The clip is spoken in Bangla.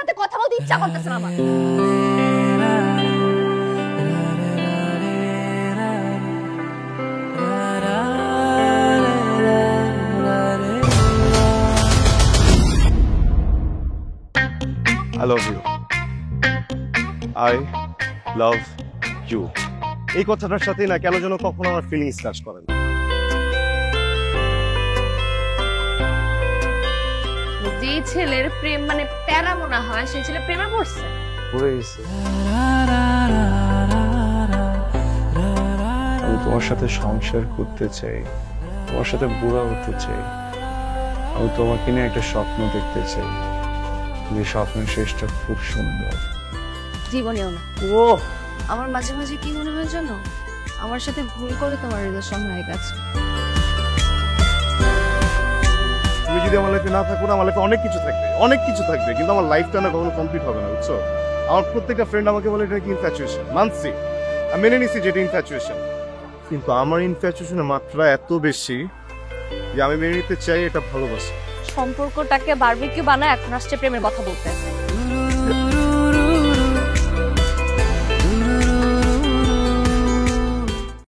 সাথে কথা বলতে ইচ্ছা করতেছে না আমার। I love you. I love you. এই কথাটার সাথে না কেন যেন কখনো আমার ফিলিংস টাচ করে না। যে ছেলের প্রেম মানে প্যারা মনে হয় সেই ছেলে প্রেমে পড়ছে। আমি তোমার সাথে সংসার করতে চাই, তোমার সাথে বুড়া হতে চাই, আমি তোমাকে নিয়ে একটা স্বপ্ন দেখতে চাই, যে স্বপ্নের শেষটা খুব সুন্দর। জীবনেও না। ও আমার মাঝে মাঝে কি মনে হয় জানো, আমার সাথে ভুল করে তোমার রিলেশন হয়ে গেছে। তুমি যদি আমার লাইফে না থাকো না, আমার লাইফে অনেক কিছু থাকবে, অনেক কিছু থাকবে, কিন্তু আমার লাইফটা না কখনো কমপ্লিট হবে না, বুঝছো? আমার প্রত্যেকটা ফ্রেন্ড আমাকে বলে এটা কি ইনফ্যাচুয়েশন, মানছি, আমি মেনে নিছি যেটা ইনফ্যাচুয়েশন, কিন্তু আমার ইনফ্যাচুয়েশনের মাত্রা এত বেশি যে আমি মেনে নিতে চাই এটা ভালোবাসা। সম্পর্কটাকে বারবিকিউ বানায় এখন আসছে প্রেমের কথা বলতে।